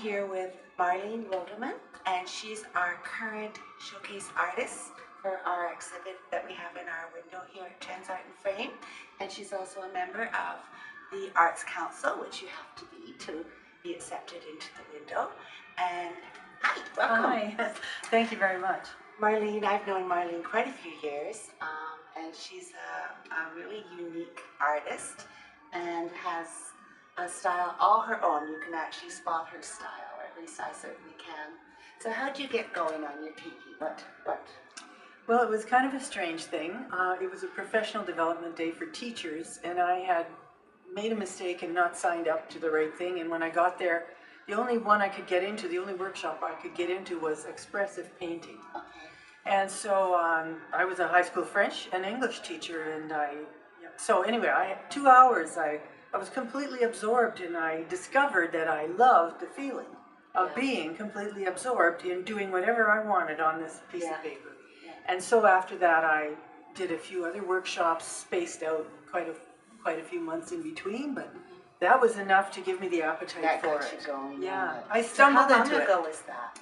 here with Marlene Wildeman, and she's our current showcase artist for our exhibit that we have in our window here at Trends Art and Frame. And she's also a member of the Arts Council, which you have to be accepted into the window. And hi, welcome. Hi, thank you very much. Marlene, I've known Marlene quite a few years, and she's a really unique artist and has a style all her own. You can actually spot her style, or at least I certainly can. So how'd you get going on your painting? What? Well, it was kind of a strange thing. It was a professional development day for teachers, and I had made a mistake and not signed up to the right thing. And when I got there, the only one I could get into, the only workshop I could get into was expressive painting. Okay. And so I was a high school French and English teacher, and so anyway, I had 2 hours. I was completely absorbed, and I discovered that I loved the feeling of being completely absorbed in doing whatever I wanted on this piece of paper. Yeah. And so after that, I did a few other workshops spaced out quite a few months in between, but that was enough to give me the appetite for it. You going, yeah, I stumbled into it. How long ago was that?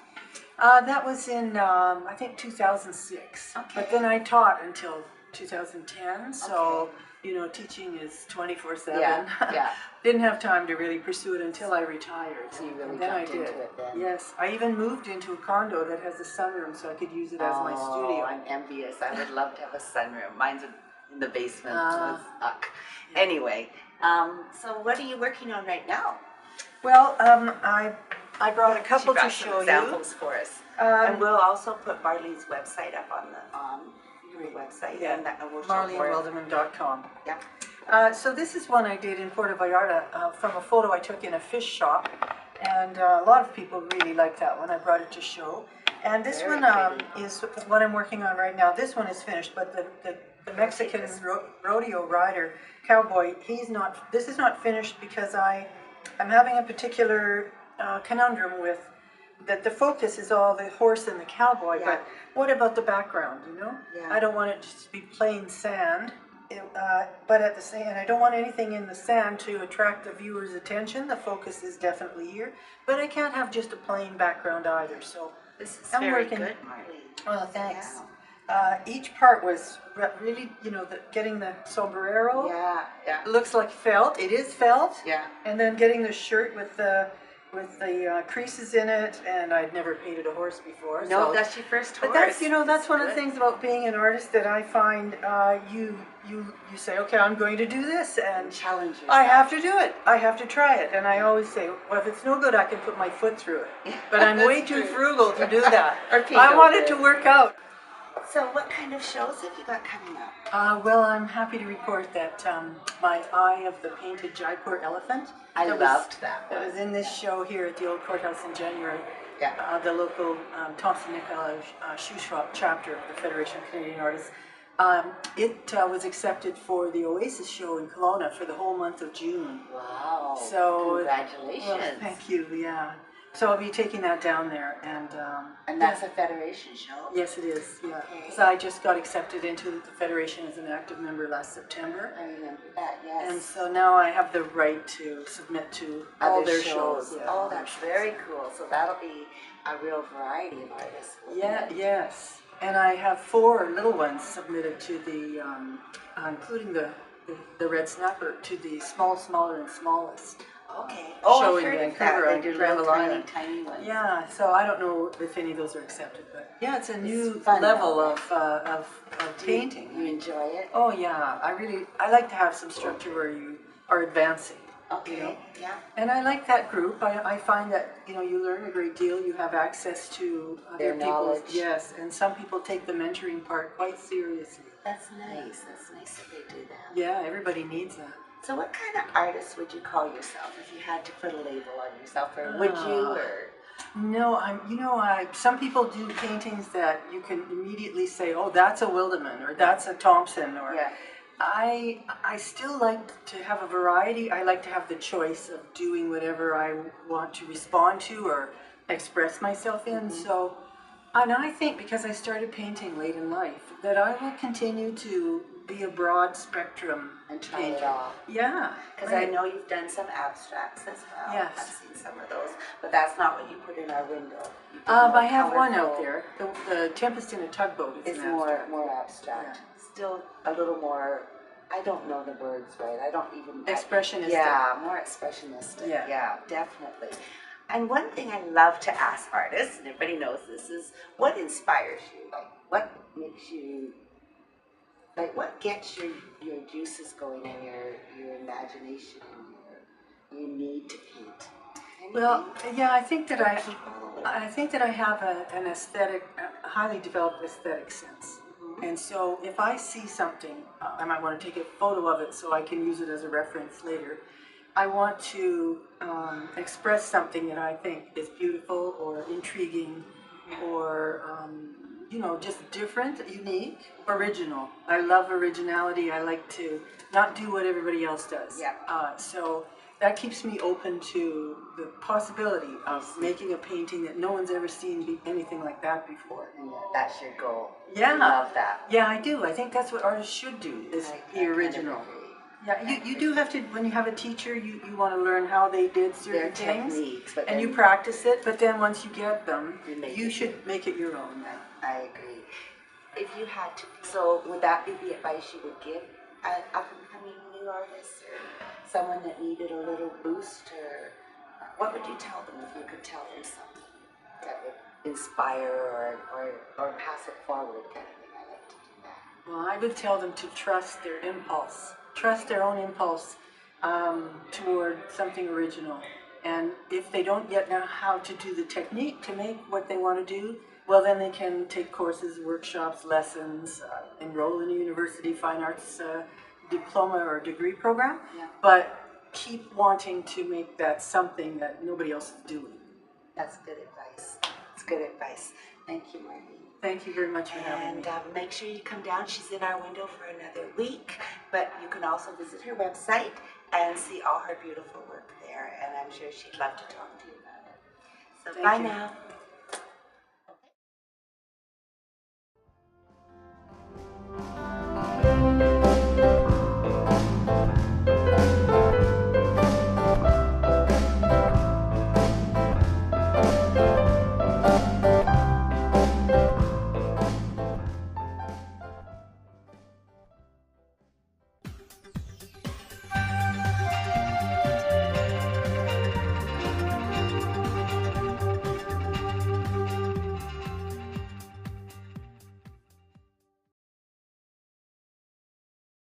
That was in, I think, 2006. Okay. But then I taught until 2010, so, you know, teaching is 24/7. Yeah. Didn't have time to really pursue it until I retired. So you really then I jumped did. into it then. Yes, I even moved into a condo that has a sunroom so I could use it as my studio. I'm envious. I would love to have a sunroom. Mine's in the basement. Yeah. Anyway, so what are you working on right now? Well, I brought a couple to show you. Examples for us. And we'll also put Marlene's website up on your website. Yeah, and we'll MarleneWildeman.com. Yeah. So this is one I did in Puerto Vallarta from a photo I took in a fish shop, and a lot of people really liked that one. I brought it to show. And this one is what I'm working on right now. This one is finished, but the Mexican rodeo rider, cowboy, this is not finished because I'm having a particular conundrum with that the focus is all the horse and the cowboy, but what about the background, you know? Yeah. I don't want it just to be plain sand, but at the same, and I don't want anything in the sand to attract the viewer's attention. The focus is definitely here, but I can't have just a plain background either, so this is I'm very working. good, Marlene. Oh, thanks. Yeah. Each part was really, you know, getting the sombrero. Yeah. Looks like felt. It is felt. Yeah. And then getting the shirt with the creases in it, and I'd never painted a horse before. No, so. that's your first horse. But that's one of the things about being an artist that I find you say, okay, I'm going to do this, and challenge yourself. I have to do it. I have to try it, and I always say, well, if it's no good, I can put my foot through it. But I'm way too frugal to do that. I want it to work out. So what kind of shows have you got coming up? Well, I'm happy to report that my Eye of the Painted Jaipur Elephant. I loved that one. That was in this show here at the old courthouse in January. Yeah. The local Thompson Nicola shoe shop chapter of the Federation of Canadian Artists. It was accepted for the Oasis show in Kelowna for the whole month of June. Wow. So congratulations. Well, thank you. Yeah. So I'll be taking that down there, and that's a Federation show? Yes, it is, yeah. Okay. Because I just got accepted into the Federation as an active member last September. I remember that, yes. And so now I have the right to submit to all their shows. Yeah, oh, that's very cool. So that'll be a real variety of artists. Yes. And I have 4 little ones submitted to the, including the red snapper, to the smaller and smallest. Okay. Show I've in heard of Vancouver. that. They do little tiny ones. Yeah, so I don't know if any of those are accepted, but yeah, it's a new fun level of painting. You enjoy it? Oh yeah, I like to have some structure where you are advancing. Okay. You know? Yeah. And I like that group. I find that, you know, you learn a great deal. You have access to their knowledge. Yes, and some people take the mentoring part quite seriously. That's nice. That's nice that they do that. Yeah, everybody needs that. So what kind of artist would you call yourself if you had to put a label on yourself, or would you, or? No, some people do paintings that you can immediately say, oh, that's a Wildeman, or that's a Thompson, or. Yeah. I still like to have a variety. I like to have the choice of doing whatever I want to respond to or express myself in. So, and I think because I started painting late in life, that I will continue to be a broad spectrum And try it painter. all. Yeah. Because I know you've done some abstracts as well. Yes. I've seen some of those, but that's not what you put in our window. I have one out there. The Tempest in a Tugboat is It's an abstract. more abstract. Yeah. Still a little more. I don't know the words right. I don't even. Expressionistic. Yeah, more expressionistic. Yeah. Yeah, definitely. And one thing I love to ask artists, and everybody knows this, is what inspires you? Like, what makes you, like, what gets your juices going and your imagination and your need to paint? Anything? Well, yeah, I think that I have an aesthetic, a highly developed aesthetic sense. And so if I see something, I might want to take a photo of it so I can use it as a reference later. I want to express something that I think is beautiful or intriguing or, just different, unique, original. I love originality. I like to not do what everybody else does. Yeah. So that keeps me open to the possibility of making a painting that no one's ever seen anything like that before. And that's your goal. Yeah. I love that. Yeah, I do. I think that's what artists should do, is be original. Yeah, you do have to, when you have a teacher, you want to learn how they did certain things. Techniques. And you practice it, but then once you get them, you should make it your own. I agree. If you had to, so would that be the advice you would give an up-and-coming new artist or someone that needed a little boost, or what would you tell them if you could tell them something that would inspire or pass it forward, kind of thing? I like to do that. Well, I would tell them to trust their impulse. Trust their own impulse toward something original. And if they don't yet know how to do the technique to make what they want to do, well, then they can take courses, workshops, lessons, enroll in a university fine arts diploma or degree program. Yeah. But keep wanting to make that something that nobody else is doing. That's good advice. It's good advice. Thank you, Marlene. Thank you very much for having me. And make sure you come down. She's in our window for another week. But you can also visit her website and see all her beautiful work there. And I'm sure she'd love to talk to you about it. So bye now.